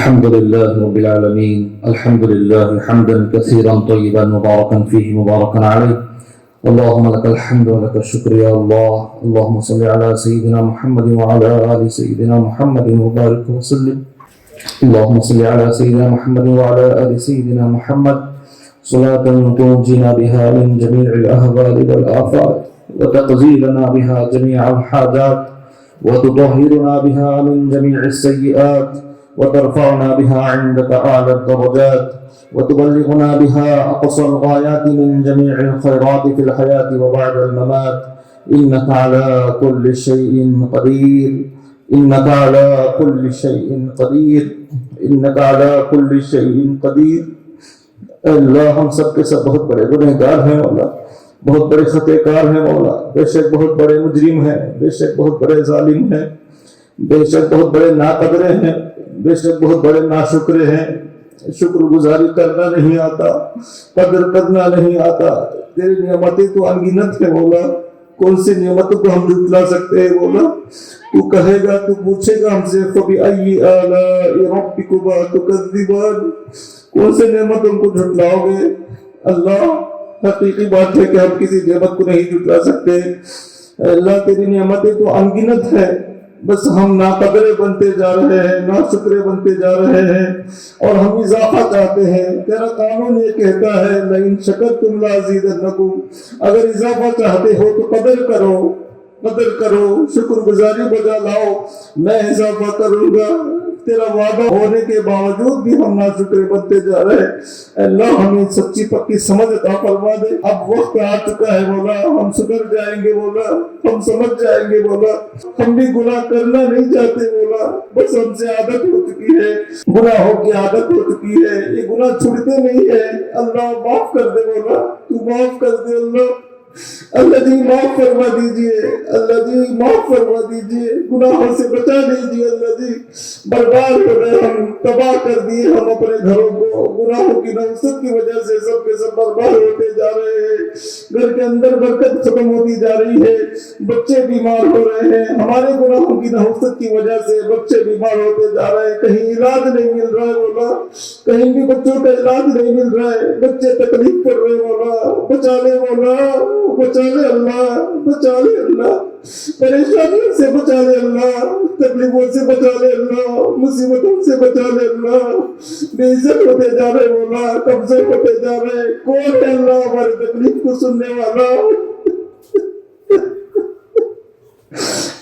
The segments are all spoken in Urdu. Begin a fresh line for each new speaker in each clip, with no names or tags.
الحمد لله رب العالمين. الحمد لله حمدا كثيرا طيبا مباركا فيه مباركا عليه. اللهم لك الحمد ولك الشكر يا الله. اللهم صل على سيدنا محمد وعلى آل سيدنا محمد وبارك وسلم. اللهم صل على سيدنا محمد وعلى آل سيدنا محمد صلاة تنجينا بها من جميع الأهوال والآفات وتقضي لنا بها جميع الحاجات وتطهرنا بها من جميع السيئات وترفعنا بها عندك أعلى الدرجات وتبلغنا بها أقصى الغايات من جميع الخيرات في الحياة وبعد الممات. إنك على كل شيء قدير. إنك على كل شيء قدير. إنك على كل شيء قدير. اللہ ہم سب کے سب بہت بڑے گنہگار ہیں مولا، بہت بڑے خطے کار ہیں مولا، بے شک بہت بڑے مجرم ہیں، بے شک بہت بڑے ظالم ہیں، بے شک بہت بڑے ناقدرے ہیں، بے شک بہت بڑے ناشکرے ہیں. شکر گزاری کرنا نہیں آتا، قدر کرنا نہیں آتا. تیری نعمتیں تو انگنت ہے مولا، کون سی نعمتوں کو ہم جھٹلا سکتے ہیں مولا؟ تو کہے گا، تو پوچھے گا ہم سے فَبِأَيِّ آلَاءِ رَبِّكُمَا تُكَذِّبَانِ، کون سے نعمتوں کو جھٹلاؤ گے؟ اللہ حقیقی بات ہے کہ ہم کسی نعمت کو نہیں جھٹلا سکتے. اللہ تیری نعمتیں تو انگنت ہے، بس ہم ناقدرے بنتے جا رہے ہیں، ناشکرے بنتے جا رہے ہیں اور ہم اضافہ چاہتے ہیں. تیرا قانون یہ کہتا ہے لَإِن شَكَرْتُمْ لَأَزِيدَنَّكُمْ، اگر اضافہ چاہتے ہو تو قدر کرو، قدر کرو، شکر گزاری بجا لاؤ، میں اضافہ کروں گا. تیرا وعدہ ہونے کے باوجود بھی ہم ناشکرے بنتے جا رہے ہیں. اللہ ہمیں سچی پکی سمجھ عطا فرما دے. اب وقت آ چکا ہے مولا، ہم سدھر جائیں گے مولا، ہم سمجھ جائیں گے مولا. ہم بھی گناہ کرنا نہیں چاہتے مولا، بس ہم سے عادت ہو چکی ہے، گناہوں کی عادت ہو چکی ہے، یہ گناہ چھوڑتے نہیں ہے. اللہ معاف کر دے مولا، تو معاف کر دے اللہ. اللہ جی معاف فرما دیجئے، اللہ جی معاف فرما دیجئے، گناہوں سے بچا لیجئے. اللہ جی برباد ہو رہے ہم، تباہ کر دیے ہم اپنے گھروں کو، گناہوں کی نحوست کی وجہ سے سب کے سب برباد ہوتے جا رہے ہیں. گھر کے اندر برکت ختم ہوتی جا رہی ہے، بچے بیمار ہو رہے ہیں ہمارے گناہوں کی نحوست کی وجہ سے. بچے بیمار ہوتے جا رہے ہیں، کہیں علاج نہیں مل رہا ہے مولا، کہیں بھی بچوں کا علاج نہیں مل رہا ہے، بچے تکلیف کر رہے ہیں مولا. بچا لے مولا، بچا لے اللہ، بچا لے اللہ، پریشانیوں سے بچا لے اللہ، تکلیفوں سے بچا لے اللہ، مصیبتوں سے بچا لے اللہ. بے عزت ہوتے جا رہے مولا، قبضے ہوتے جا رہے. کون ہے اللہ ہماری تکلیف کو سننے والا؟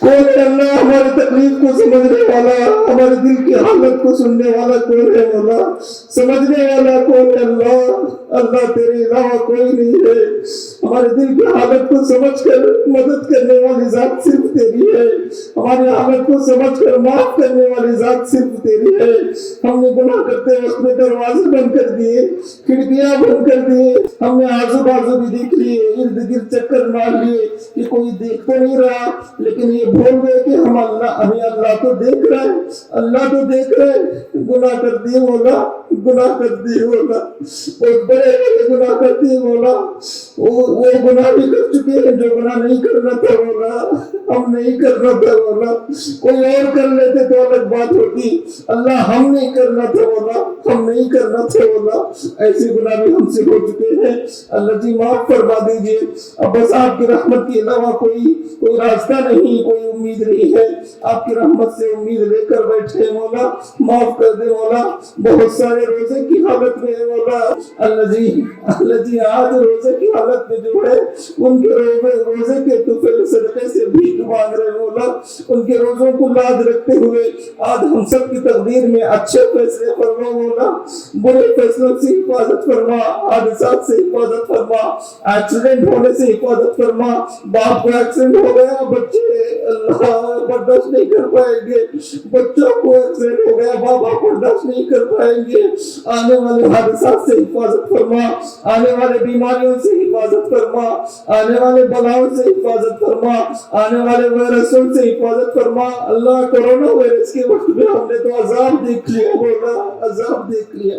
کون ہے اللہ ہماری تکلیف کو سمجھنے والا؟ ہمارے دل کی حالت کو سننے والا کون ہے مولا؟ سمجھنے والا کون ہے اللہ؟ اللہ تیرے علاوہ کوئی نہیں ہے. ہمارے دل کی حالت کو سمجھ کر مدد کرنے والی ذات صرف تیری ہے. ہماری حالت کو سمجھ کر معاف کرنے والی ذات صرف تیری ہے. ہم نے گناہ کرتے وقت میں دروازے بند کر دیے، کھڑکیاں بند کر دیے، ہم نے آزو بازو بھی دیکھ لیے، ارد گرد چکر مار لیے کہ کوئی دیکھ تو نہیں رہا، لیکن یہ بھول گئے کہ ہمیں اللہ تو دیکھ رہا ہے، اللہ تو دیکھ رہا ہے. گناہ کر دیے مولا، گناہ کر دیے مولا، بہت بڑے گناہ کر دیے مولا. وہ گناہ بھی کر چکے ہیں جو گناہ نہیں کرنا تھا مولا، ہم نہیں کرنا تھا مولا. کوئی اور کر لیتے تو الگ بات ہوتی. اللہ ہم نہیں کرنا تھا مولا، ہم نہیں کرنا تھا مولا. ایسے گناہ بھی ہم سے ہو چکے ہیں. اللہ جی معاف فرما دیجئے. اب بس آپ کی رحمت کے علاوہ کوئی راستہ نہیں، کوئی امید نہیں ہے. آپ کی رحمت سے امید لے کر بیٹھے مولا، معاف کر دے مولا. بہت سارے روزے کی حالت میں ہے مولا. اللہ جی آج روزے کی حالت میں جو ہے ان کے روزے کے طفل صدقے سے بھیک مانگ رہے مولا. ان کے روزوں کو لاز رکھتے ہوئے آج ہم سب کی تقدیر میں اچھے فیصلے فرما مولا، برے فیصلوں سے حفاظت فرما، حادثات سے حفاظت فرما، ایکسیڈنٹ ہونے سے حفاظت فرما. باپ کو ایکسیڈنٹ ہو گیا، بچے اللہ برداشت نہیں کر پائیں گے. بچوں کو ایکسیڈنٹ ہو گیا، باپ برداشت نہیں کر پائیں گے. آنے والے حادثات سے حفاظت فرما، آنے والے بیماریوں سے حفاظت فرما، آنے والے بلاؤں سے حفاظت فرما، آنے والے وائرسوں سے حفاظت فرما. اللہ کورونا وائرس کے وقت میں ہم نے تو عذاب دیکھ لیا مولا، عذاب دیکھ لیا.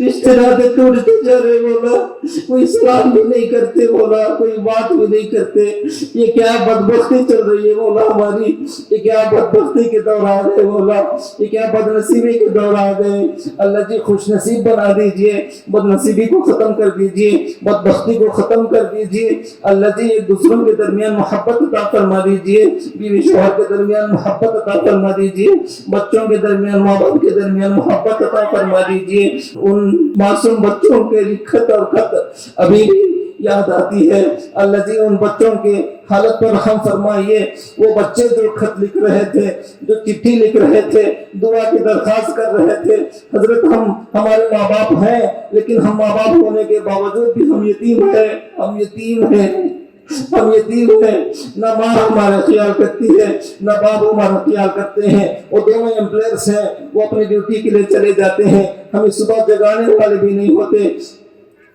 رشتے ناطے ٹوٹتے جا رہے مولا، کوئی سلام بھی نہیں کرتے مولا، کوئی بات بھی نہیں کرتے. یہ کیا بدبختی چل رہی ہے مولا ہماری، یہ کیا بدبختی کے دور آ گئے مولا، یہ کیا بد نصیبی کے دور آ گئے. اللہ جی خوش نصیب بنا دیجئے، بد نصیبی کو ختم کر دیجئے، بدبختی کو ختم کر دیجئے. اللہ جی ایک دوسروں کے درمیان محبت عطا فرما دیجئے، بیوی شوہر کے درمیان محبت عطا فرما دیجئے، بچوں کے درمیان ماں باپ کے درمیان محبت عطا فرما دیجئے. ان معصوم بچوں کے لکھت اور خط ابھی بھی یاد آتی ہے. اللہ جی ان بچوں کے حالت پر رحم فرمائیے. وہ بچے جو خط لکھ رہے تھے، جو چٹھی لکھ رہے تھے، دعا کی درخواست کر رہے تھے. حضرت ہمارے ماں باپ ہیں، لیکن ہم ماں باپ ہونے کے باوجود بھی ہم یتیم ہیں، ہم یتیم ہیں، ہم یتیم ہیں. نہ ماں ہمارا خیال کرتی ہے، نہ باپ ہمارا خیال کرتے ہیں. وہ دونوں امپلائرس ہیں، وہ اپنی ڈیوٹی کے لیے چلے جاتے ہیں. ہمیں صبح جگانے والے بھی نہیں ہوتے.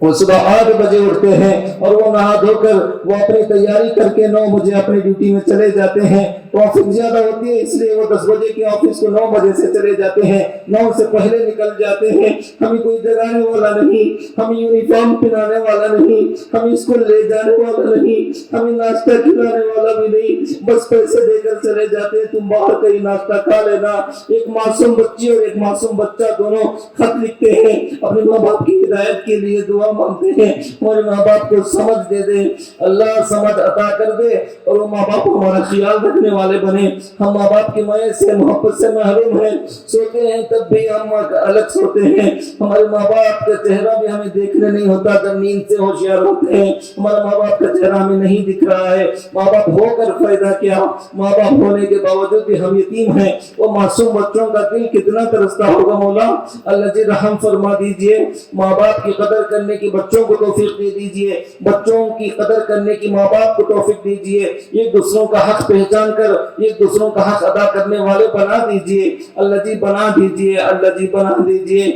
وہ صبح 8 بجے اٹھتے ہیں اور وہ نہا دھو کر وہ اپنی تیاری کر کے 9 بجے اپنی ڈیوٹی میں چلے جاتے ہیں. ٹریفک زیادہ ہوتی ہے اس لیے وہ 10 بجے کے آفس کو 9 بجے سے چلے جاتے ہیں، 9 سے پہلے نکل جاتے ہیں. ہمیں کوئی جگانے والا نہیں، ہمیں یونیفارم پہنانے والا نہیں، ہمیں اسکول لے جانے والا نہیں، ہمیں ناشتہ کھلانے والا بھی نہیں. بس پیسے دے کر چلے جاتے ہیں، تم باہر کہیں ناشتہ کھا لینا. ایک معصوم بچی اور ایک معصوم بچہ دونوں خط لکھتے ہیں، اپنے ماں باپ کی ہدایت کے لیے دعا مانگتے ہیں. ہمارے ماں باپ کو سمجھ دے دے، اللہ سمجھ عطا کر دے اور وہ ماں باپ ہمارا خیال رکھنے والے بنے. ہم ماں باپ کی مائے سے محبت سے محروم ہیں، سوتے ہیں تب بھی ہم الگ سوتے ہیں. ہمارے ماں باپ کا چہرہ بھی ہمیں دیکھنے نہیں ہوتا جب نیند سے ہوشیار ہوتے ہیں. ہمارا ماں باپ کا چہرہ ہمیں نہیں دکھ رہا ہے. ماں باپ ہو کر فائدہ کیا، ماں باپ ہونے کے باوجود بھی ہم یتیم ہیں. وہ معصوم بچوں کا دل کتنا ترستا ہوگا مولا. اللہ جی رحم فرما دیجئے. ماں باپ کی قدر کرنے کی بچوں کو توفیق دے دیجئے، بچوں کی قدر کرنے کی ماں باپ کو توفیق دیجئے. ایک دوسروں کا حق پہچان کر ایک دوسروں کا حق ادا کرنے والے بنا دیجئے. اللہ جی بنا دیجئے، اللہ جی بنا دیجئے.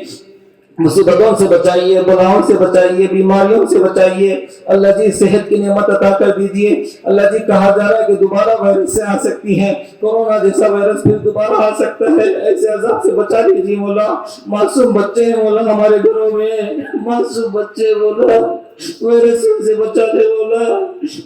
مصیبتوں سے بچائیے، بلاؤں سے بچائیے، بیماریوں سے بچائیے. اللہ جی صحت کی نعمت عطا کر دیجئے. اللہ جی کہا جا رہا ہے کہ دوبارہ وائرس سے آ سکتی ہیں، کورونا جیسا وائرس پھر دوبارہ آ سکتا ہے. ایسے عذاب سے بچا لیجیے مولا. معصوم بچے ہیں مولا ہمارے گھروں میں، معصوم بچے مولا، وائرسوں سے بچا لے مولا،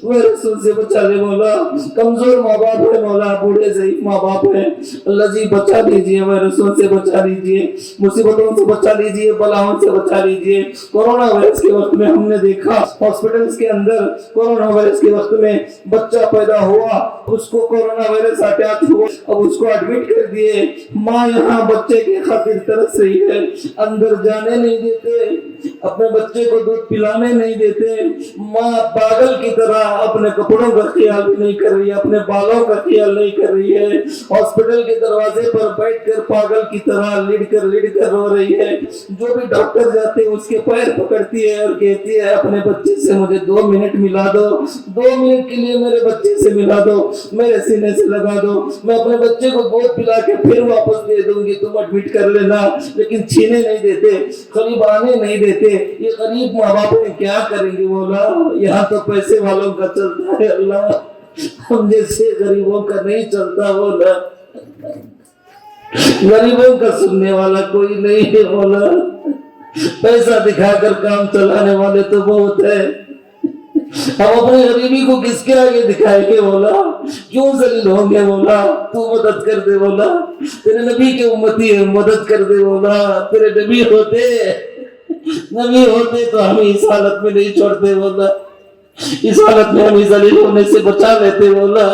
وائرسوں سے بچا لے مولا. کمزور ماں باپ ہے مولا، بوڑھے ضعیف ماں باپ ہیں. اللہ جی بچا لیجیے، وائرسوں سے بچا لیجیے، مصیبتوں سے بچا لیجیے، بلاؤں سے بچا لیجیے. کورونا وائرس کے وقت میں ہم نے دیکھا ہاسپٹلز کے اندر کورونا وائرس کے وقت میں بچہ پیدا ہوا، اس کو کورونا وائرس اٹیک ہوا، اب اس کو ایڈمٹ کر دیے. ماں یہاں بچے کی خاطر ترس رہی ہے، اندر جانے نہیں دیتے، اپنے بچے کو دودھ پلانے نہیں دیتے. ماں پاگل کی طرح اپنے کپڑوں کا خیال بھی نہیں کر رہی ہے، اپنے بالوں کا خیال نہیں کر رہی ہے. ہاسپٹل کے دروازے پر بیٹھ کر پاگل کی طرح لڑ کر رو رہی ہے. جو بھی ڈاکٹر جاتے ہیں اس کے پیر پکڑتی ہے اور کہتی ہے اپنے بچے سے مجھے 2 منٹ ملا دو، 2 منٹ کے لیے میرے بچے سے ملا دو، میرے سینے سے لگا دو، میں اپنے بچے کو گود پلا کے پھر واپس دے دوں گی، تم ایڈمٹ کر لینا. لیکن چھینے نہیں دیتے، قریب آنے نہیں دیتے. یہ غریب ماں باپ کیا کریں گے مولا. یہاں تو پیسے والوں کا چلتا ہے اللہ، ہم جیسے غریبوں کا نہیں چلتا مولا. غریبوں کا سننے والا کوئی نہیں ہے مولا. پیسہ دکھا کر کام چلانے والے تو بہت ہے. ہم اپنی غریبی کو کس کے آگے دکھائیں گے مولا؟ کیوں ذلیل ہوں گے مولا؟ تو مدد کر دے مولا. تیرے نبی کے امتی ہے، مدد کر دے مولا. تیرے نبی ہوتے تو ہمیں اس حالت میں نہیں چھوڑتے مولا، اس حالت میں ہمیں ذلیل ہونے سے بچا لیتے مولا.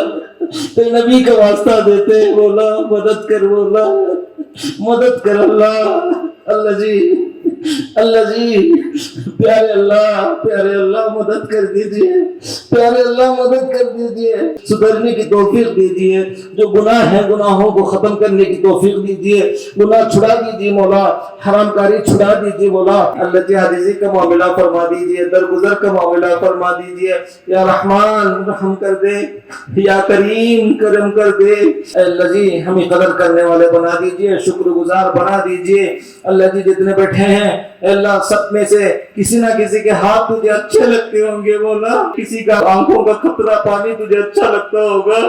تیرے نبی کا واسطہ دیتے مولا، مدد کر مولا، مدد کر اللہ. اللہ جی، اللہ جی، پیارے اللہ مدد کر دیجئے، پیارے اللہ مدد کر دیجئے. سدھرنے کی توفیق دیجئے، جو گناہ ہیں گناہوں کو ختم کرنے کی توفیق دیجئے. گناہ چھڑا دیجئے مولا، حرام کاری چھڑا دیجئے مولا. اللہ جی عاجزی کا معاملہ فرما دیجئے، درگزر کا معاملہ فرما دیجئے. یا رحمان رحم کر دے، یا کریم کرم کر دے. اللہ جی ہمیں قدر کرنے والے بنا دیجئے، شکر گزار بنا دیجئے. اللہ جی جتنے بیٹھے ہیں اللہ سب میں سے کسی نہ کسی کے ہاتھ تجھے اچھے لگتے ہوں گے مولا، کسی کا آنکھوں کا قطرہ پانی تجھے اچھا لگتا ہوگا،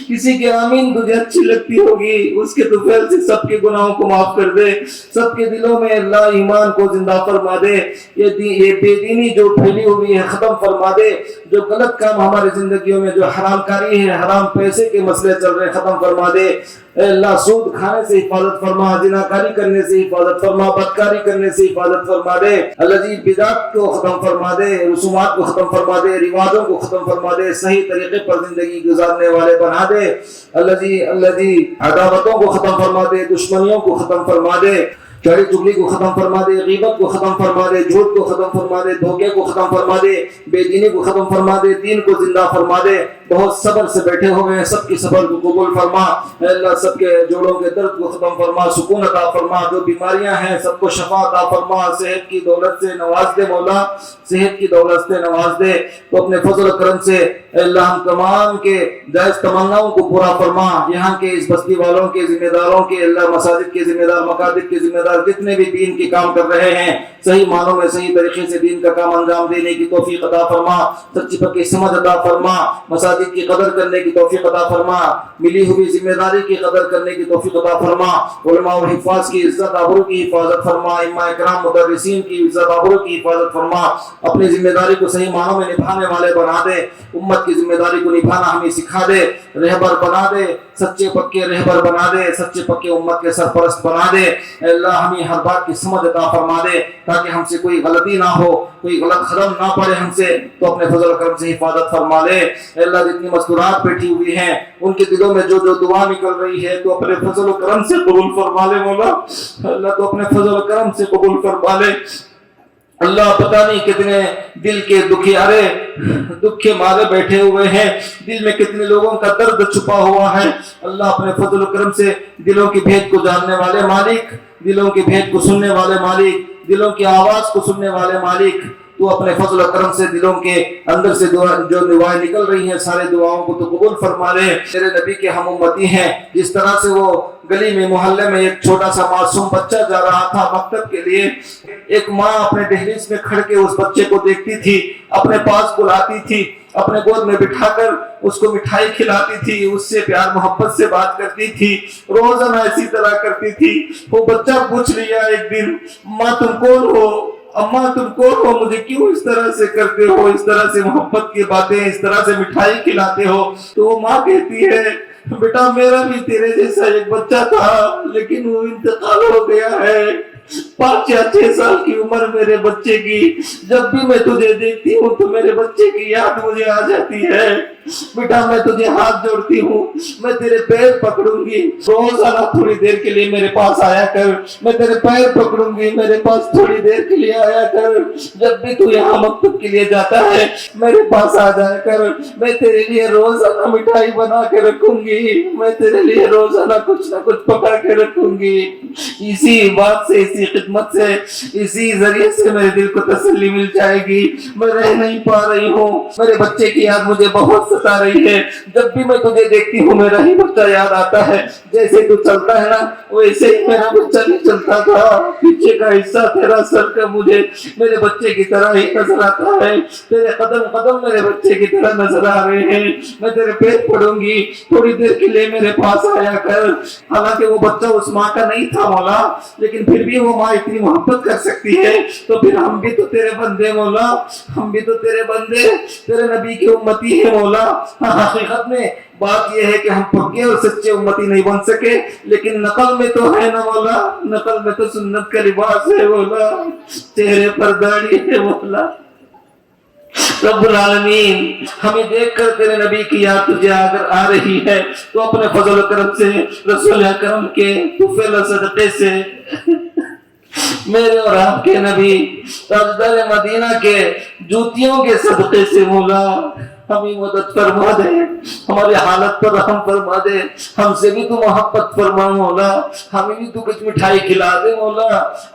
کسی کے آمین تجھے اچھی لگتی ہوگی، اس کے طفیل سے سب کے گناہوں کو معاف کر دے، سب کے دلوں میں اللہ ایمان کو زندہ فرما دے، یہ بے دینی جو پھیلی ہوئی ہے ختم فرما دے، جو غلط کام ہماری زندگیوں میں جو حرام کاری ہے، حرام پیسے کے مسئلے چل رہے ختم فرما دے، اے اللہ سود کھانے سے حفاظت فرما، زناکاری کرنے سے حفاظت فرما، بدکاری کرنے سے حفاظت فرما دے، اللہ جی بدعت کو ختم فرما دے، رسومات کو ختم فرما دے، رواجوں کو ختم فرما دے، صحیح طریقے پر زندگی گزارنے والے بنا دے، اللہ جی عداوتوں کو ختم فرما دے، دشمنیوں کو ختم فرما دے، چوری چگلی کو ختم فرما دے، غیبت کو ختم فرما دے، جھوٹ کو ختم فرما دے، دھوکے کو ختم فرما دے، بے دینی کو ختم فرما دے، دین کو زندہ فرما دے، بہت صبر سے بیٹھے ہوئے ہیں سب کی صبر کو قبول فرما، اے اللہ سب کے جوڑوں کے درد کو ختم فرما، سکون عطا فرما، جو بیماریاں ہیں سب کو شفا عطا فرما، صحت کی دولت سے نواز دے مولا، صحت کی دولت سے نواز دے، تو اپنے فضل و کرم سے اے اللہ ہم تمام کے جائز تمناؤں کو پورا فرما، یہاں کے اس بستی والوں کے ذمہ داروں کے، اللہ مساجد کے ذمہ دار، مکاتب کے ذمہ دار، جتنے بھی دین کے کام کر رہے ہیں صحیح معنوں میں صحیح طریقے سے دین کا کام انجام دینے کی توفیق عطا فرما، سچی پکی سمجھ عطا فرما، مساجد کی قدر کرنے کی توفیق عطا فرما، ملی ہوئی ذمہ داری کی قدر کرنے کی توفیق عطا فرما، علماء اور حفاظ کی عزت آبرو کی حفاظت فرما، ائمہ اکرام مدرسین کی عزت آبرو کی حفاظت فرما، اپنی ذمہ داری کو صحیح معنوں میں نبھانے والے بنا دے، امت کی ذمہ داری کو نبھانا ہمیں سکھا دے، رہبر بنا دے، سچے پکے رہبر بنا دے، سچے پکے امت کے سرپرست بنا دے، اے اللہ ہمیں ہر بات کی سمجھ عطا فرما دے تاکہ ہم سے کوئی غلطی نہ ہو، کوئی غلط قدم نہ پڑے ہم سے، تو اپنے فضل و کرم سے حفاظت فرما لے، اے اللہ جتنی مستورات بیٹھی ہوئی ہیں ان کے دلوں میں جو جو دعا نکل رہی ہے تو اپنے فضل و کرم سے قبول فرما لے مولا، اللہ تو اپنے فضل و کرم سے قبول فرما لے، اللہ پتہ نہیں کتنے دل کے دکھیارے دکھ کے مارے بیٹھے ہوئے ہیں، دل میں کتنے لوگوں کا درد چھپا ہوا ہے، اللہ اپنے فضل و کرم سے دلوں کی بھید کو جاننے والے مالک، دلوں کی بھید کو سننے والے مالک، دلوں کی آواز کو سننے والے مالک، تو اپنے فضل و کرم سے دلوں کے اندر سے جو دعائیں نکل رہی ہیں سارے دعاؤں کو تو قبول فرما لے، تیرے نبی کے ہم امتی ہیں، جس طرح سے وہ گلی میں محلے میں ایک چھوٹا سا معصوم بچہ جا رہا تھا مکتب کے لیے، ایک ماں اپنے دہلیز میں کھڑ کے اس بچے کو دیکھتی تھی، اپنے پاس بلاتی تھی، اپنے گود میں بٹھا کر اس کو مٹھائی کھلاتی تھی، اس سے پیار محبت سے بات کرتی تھی، روزانہ اسی طرح کرتی تھی، وہ بچہ پوچھ لیا ایک دن، ماں تم کون ہو؟ اماں تم کون ہو؟ مجھے کیوں اس طرح سے کرتے ہو، اس طرح سے محبت کی باتیں، اس طرح سے مٹھائی کھلاتے ہو؟ تو وہ ماں کہتی ہے بیٹا میرا بھی تیرے جیسا ایک بچہ تھا لیکن وہ انتقال ہو گیا ہے، 5 یا 6 سال کی عمر میرے بچے کی، جب بھی میں تجھے دیکھتی ہوں تو میرے بچے کی یاد مجھے آ جاتی ہے، بیٹا میں تجھے ہاتھ جوڑتی ہوں، میں تیرے پیر پکڑوں گی، روزانہ تھوڑی دیر کے لیے میرے پاس آیا کر، میں تیرے پیر پکڑوں گی، میرے پاس تھوڑی دیر کے لیے آیا کر، جب بھی تو یہاں مکتب کے لیے جاتا ہے میرے پاس آ جایا کر، میں تیرے لیے روزانہ مٹھائی بنا کے رکھوں گی، میں تیرے لیے روزانہ کچھ نہ کچھ پکا کے رکھوں گی، اسی بات سے، اسی خدمت سے، اسی ذریعے سے میرے دل کو تسلی مل جائے گی، میں رہ نہیں پا رہی ہوں، میرے بچے کی یاد مجھے بہت ستا رہی ہے، جب بھی میں تجھے دیکھتی ہوں میرا ہی بچہ یاد آتا ہے، جیسے تو چلتا ہے نا ویسے ہی میرا بچہ بھی چلتا تھا، پیچھے کا حصہ تیرا سر کا مجھے میرے بچے کی طرح ہی نظر آتا ہے، تیرے قدم قدم میرے بچے کی طرح نظر آ رہے ہیں، میں تیرے پیر پڑوں گی، تھوڑی دیر کے لیے میرے پاس آیا کر، حالانکہ وہ بچہ اس ماں کا نہیں تھا مولا، لیکن پھر بھی وہ ماں اتنی محبت کر سکتی ہے، تو پھر ہم بھی تو تیرے بندے مولا، ہم بھی تو تیرے بندے، تیرے نبی کے امتی ہیں مولا، حقیقت میں بات یہ ہے کہ ہم پکے اور سچے امتی نہیں بن سکے، لیکن نقل میں تو ہے نا مولا، نقل میں تو سنت کا لباس ہے مولا، چہرے پر داڑھی ہے مولا، رب العالمین ہمیں دیکھ کر تیرے نبی کی یاد تجھے اگر آ رہی ہے تو اپنے فضل و کرم سے، رسول اکرم کے طفیل صدقے سے، میرے اور آپ کے نبی تاجدار مدینہ کے جوتیوں کے صدقے سے مولا، ہمیں مدد فرما دے، ہماری حالت پر رحم فرما دے، ہم سے بھی تو محبت فرما مولا، ہمیں بھی تو کچھ مٹھائی کھلا دے مولا،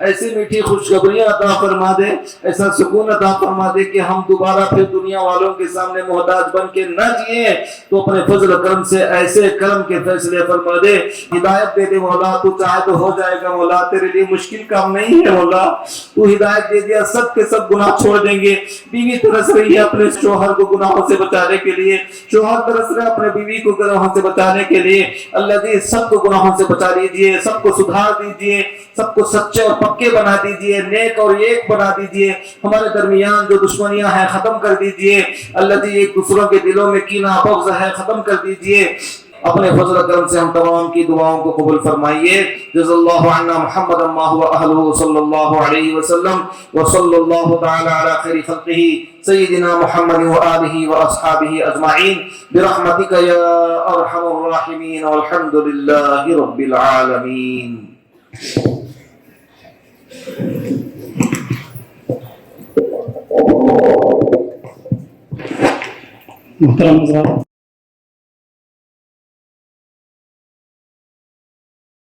ایسی میٹھی خوشخبریاں عطا فرما دے، ایسا سکون عطا فرما دے کہ ہم دوبارہ پھر دنیا والوں کے سامنے محتاج بن کے نہ جئیں، تو اپنے فضل و کرم سے ایسے کرم کے فیصلے فرما دے، ہدایت دے دے مولا، تو چاہے تو ہو جائے گا مولا، تیرے لیے مشکل کام نہیں ہے مولا، تو ہدایت دے دیا، سب کے سب گناہ چھوڑ دیں گے۔ بیوی ترس رہی ہے اپنے شوہر کو گناہوں سے بچانے کے لیے، شوہر ترس رہا ہے اپنے بیوی کو گناہوں سے بچانے کے لیے، اللہ جی سب کو گناہوں سے بچا لیجئے، سب کو سدھار دیجئے، سب کو سچے اور پکے بنا دیجئے، نیک اور ایک بنا دیجئے، ہمارے درمیان جو دشمنیاں ہیں ختم کر دیجئے، اللہ جی ایک دوسروں کے دلوں میں کینہ بغض ہے ختم کر دیجئے، اپنے فضل و کرم سے ہم تمام کی دعاؤں کو قبول فرمائیے۔ جزا اللہ عنا محمد ما هو اہلہ صلی اللہ علیہ وسلم وصلی اللہ تعالی علی خیر خلقہ سیدنا محمد وآلہ واصحابہ اجمعین برحمتک یا ارحم الراحمین والحمد للہ رب العالمین۔
محترم حضرات